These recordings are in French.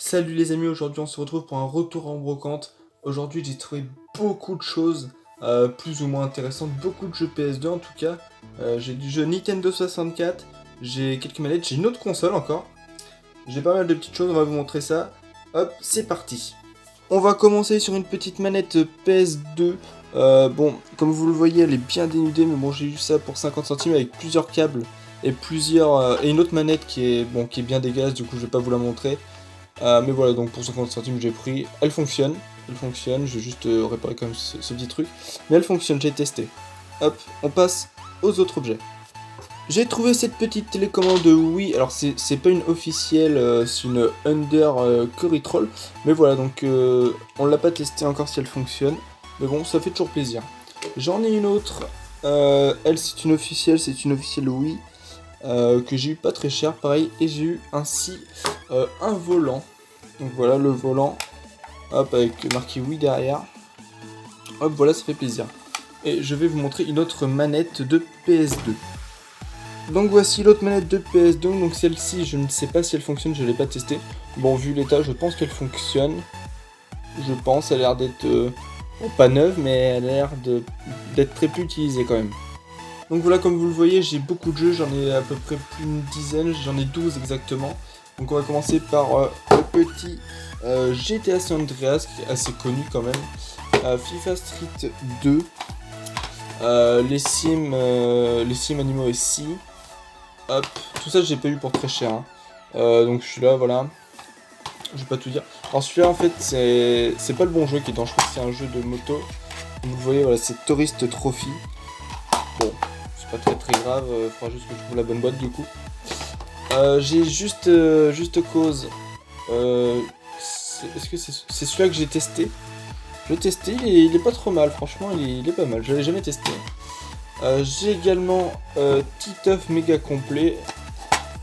Salut les amis, aujourd'hui on se retrouve pour un retour en brocante. Aujourd'hui j'ai trouvé beaucoup de choses plus ou moins intéressantes, beaucoup de jeux PS2 en tout cas. J'ai du jeu Nintendo 64, j'ai quelques manettes, j'ai une autre console encore. J'ai pas mal de petites choses, on va vous montrer ça. Hop, c'est parti. On va commencer sur une petite manette PS2. Bon, comme vous le voyez, elle est bien dénudée, mais bon, j'ai eu ça pour 50 centimes avec plusieurs câbles et et une autre manette qui est bien dégueulasse, du coup je vais pas vous la montrer. Mais voilà, donc pour 50 centimes j'ai pris. Elle fonctionne, je vais juste réparer quand même ce petit truc. Mais elle fonctionne, j'ai testé. Hop, on passe aux autres objets. J'ai trouvé cette petite télécommande Wii, alors c'est pas une officielle, c'est une Under Curry Troll. Mais voilà, donc on l'a pas testé encore si elle fonctionne. Mais bon, ça fait toujours plaisir. J'en ai une autre, elle c'est une officielle Wii. Que j'ai eu pas très cher, pareil, et j'ai eu ainsi un volant. Donc voilà le volant, hop, avec marqué oui derrière. Hop, voilà, ça fait plaisir. Et je vais vous montrer une autre manette de PS2. Donc voici l'autre manette de PS2, donc celle-ci, je ne sais pas si elle fonctionne, je ne l'ai pas testée. Bon, vu l'état, je pense qu'elle fonctionne. Je pense, elle a l'air d'être pas neuve, mais elle a l'air d'être très peu utilisée quand même. Donc voilà, comme vous le voyez, j'ai beaucoup de jeux, j'en ai à peu près plus d'une dizaine, j'en ai 12 exactement. Donc on va commencer par le petit GTA San Andreas, qui est assez connu quand même. FIFA Street 2, les Sims Animaux et Si. Hop, tout ça j'ai pas eu pour très cher. Hein. Donc celui-là, voilà. Je vais pas tout dire. Alors celui-là en fait c'est pas le bon jeu qui est dans, je crois que c'est un jeu de moto. Comme vous voyez, voilà, c'est Tourist Trophy. Bon, c'est pas très grave, faudra juste que je trouve la bonne boîte du coup. J'ai juste cause. Est-ce que c'est celui-là que j'ai testé? Je l'ai testé, il est pas trop mal, franchement, il est pas mal, je l'avais jamais testé. J'ai également Titeuf méga complet.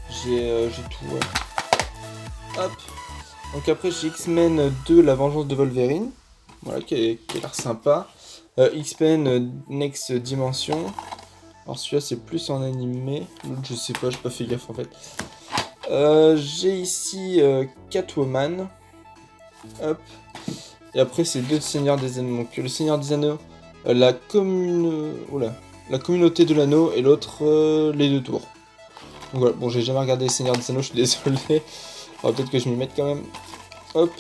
J'ai tout, ouais. Hop. Donc après j'ai X-Men 2, la vengeance de Wolverine. Voilà, qui a l'air sympa. X-Men Next Dimension. Alors celui-là c'est plus en animé. L'autre je sais pas, j'ai pas fait gaffe en fait. J'ai ici Catwoman. Hop. Et après c'est deux Seigneurs des Anneaux. Donc le Seigneur des Anneaux, la communauté de l'anneau et l'autre les deux tours. Donc voilà, bon j'ai jamais regardé les Seigneurs des Anneaux, je suis désolé. Alors peut-être que je m'y mette quand même. Hop.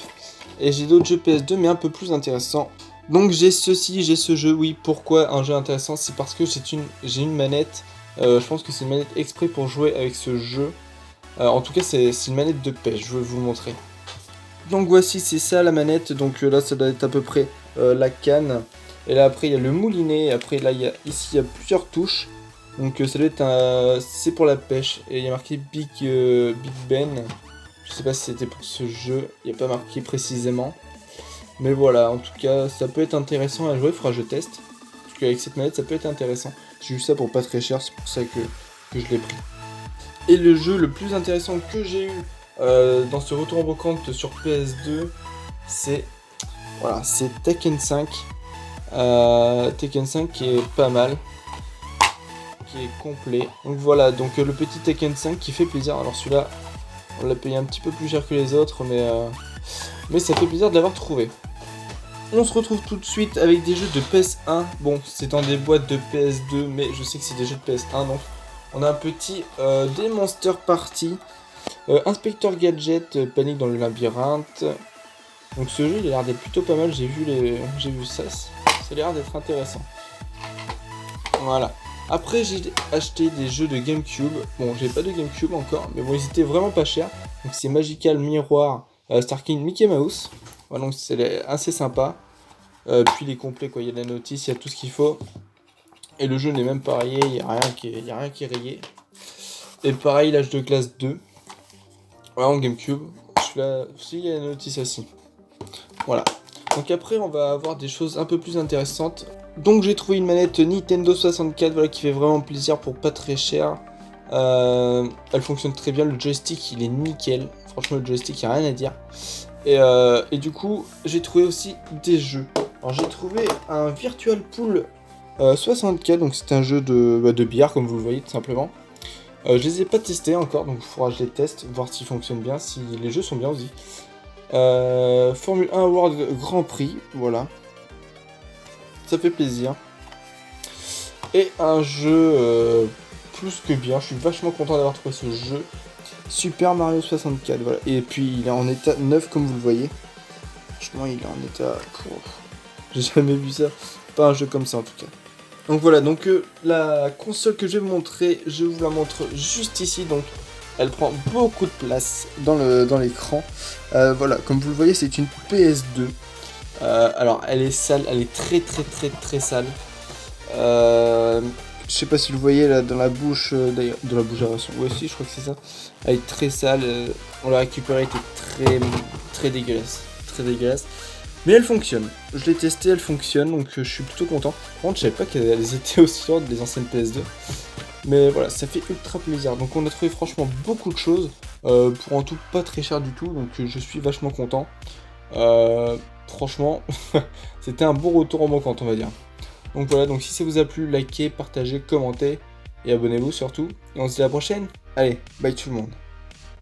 Et j'ai d'autres jeux PS2 mais un peu plus intéressants. Donc j'ai ce jeu, oui. Pourquoi un jeu intéressant? C'est parce que j'ai une manette. Je pense que c'est une manette exprès pour jouer avec ce jeu. En tout cas, c'est une manette de pêche, je vais vous le montrer. Donc voici, c'est ça la manette. Donc là, ça doit être à peu près la canne. Et là, après, il y a le moulinet. Et après, là, ici, il y a plusieurs touches. Donc ça doit être c'est pour la pêche. Et il y a marqué Big Ben. Je sais pas si c'était pour ce jeu. Il n'y a pas marqué précisément. Mais voilà, en tout cas, ça peut être intéressant à jouer. Il faudra que je teste. Parce qu'avec cette manette, ça peut être intéressant. J'ai eu ça pour pas très cher, c'est pour ça que je l'ai pris. Et le jeu le plus intéressant que j'ai eu dans ce retour en brocante sur PS2, c'est Tekken 5. Tekken 5 qui est pas mal, qui est complet. Donc voilà, donc le petit Tekken 5 qui fait plaisir. Alors celui-là, on l'a payé un petit peu plus cher que les autres, mais ça fait plaisir de l'avoir trouvé. On se retrouve tout de suite avec des jeux de PS1. Bon, c'est dans des boîtes de PS2, mais je sais que c'est des jeux de PS1, donc on a un petit des Monster Party, Inspector Gadget, Panique dans le labyrinthe. Donc ce jeu il a l'air d'être plutôt pas mal, j'ai vu ça a l'air d'être intéressant. Voilà. Après j'ai acheté des jeux de GameCube. Bon, j'ai pas de GameCube encore, mais bon, ils étaient vraiment pas chers. Donc c'est Magical Miroir, Star King Mickey Mouse. Voilà, donc c'est assez sympa. Puis il est complet quoi, il y a la notice, il y a tout ce qu'il faut. Et le jeu n'est même pas rayé, il n'y a rien qui est rayé. Et pareil, l'âge de classe 2. Voilà, en GameCube. Celui-là aussi, il y a la notice aussi. Voilà. Donc après, on va avoir des choses un peu plus intéressantes. Donc j'ai trouvé une manette Nintendo 64, voilà, qui fait vraiment plaisir pour pas très cher. Elle fonctionne très bien, le joystick il est nickel. Franchement, le joystick, il n'y a rien à dire. Et du coup, j'ai trouvé aussi des jeux. Alors j'ai trouvé un Virtual Pool 64, donc c'est un jeu de billard comme vous le voyez tout simplement. Je les ai pas testés encore, donc il faudra que je les teste, voir s'ils fonctionnent bien, si les jeux sont bien aussi. Formule 1 Award Grand Prix, voilà. Ça fait plaisir. Et un jeu plus que bien, je suis vachement content d'avoir trouvé ce jeu. Super Mario 64, voilà. Et puis il est en état neuf comme vous le voyez. Franchement il est en état... J'ai jamais vu ça. Pas un jeu comme ça en tout cas. Donc voilà, donc la console que je vais vous montrer, je vous la montre juste ici. Donc elle prend beaucoup de place dans l'écran. Voilà, comme vous le voyez, c'est une PS2. Alors elle est sale, elle est très sale. Je sais pas si vous le voyez là dans la bouche, d'ailleurs, de la bouche d'aération. Ouais, si, je crois que c'est ça. Elle est très sale. On l'a récupérée, elle était très dégueulasse. Très dégueulasse. Mais elle fonctionne. Je l'ai testée, elle fonctionne, donc je suis plutôt content. Par contre, je savais pas qu'elles étaient aussi lourdes, les anciennes PS2. Mais voilà, ça fait ultra plaisir. Donc on a trouvé franchement beaucoup de choses. Pour en tout pas très cher du tout, donc je suis vachement content. Franchement, c'était un bon retour en manquant, on va dire. Donc voilà, donc si ça vous a plu, likez, partagez, commentez et abonnez-vous surtout. Et on se dit à la prochaine. Allez, bye tout le monde.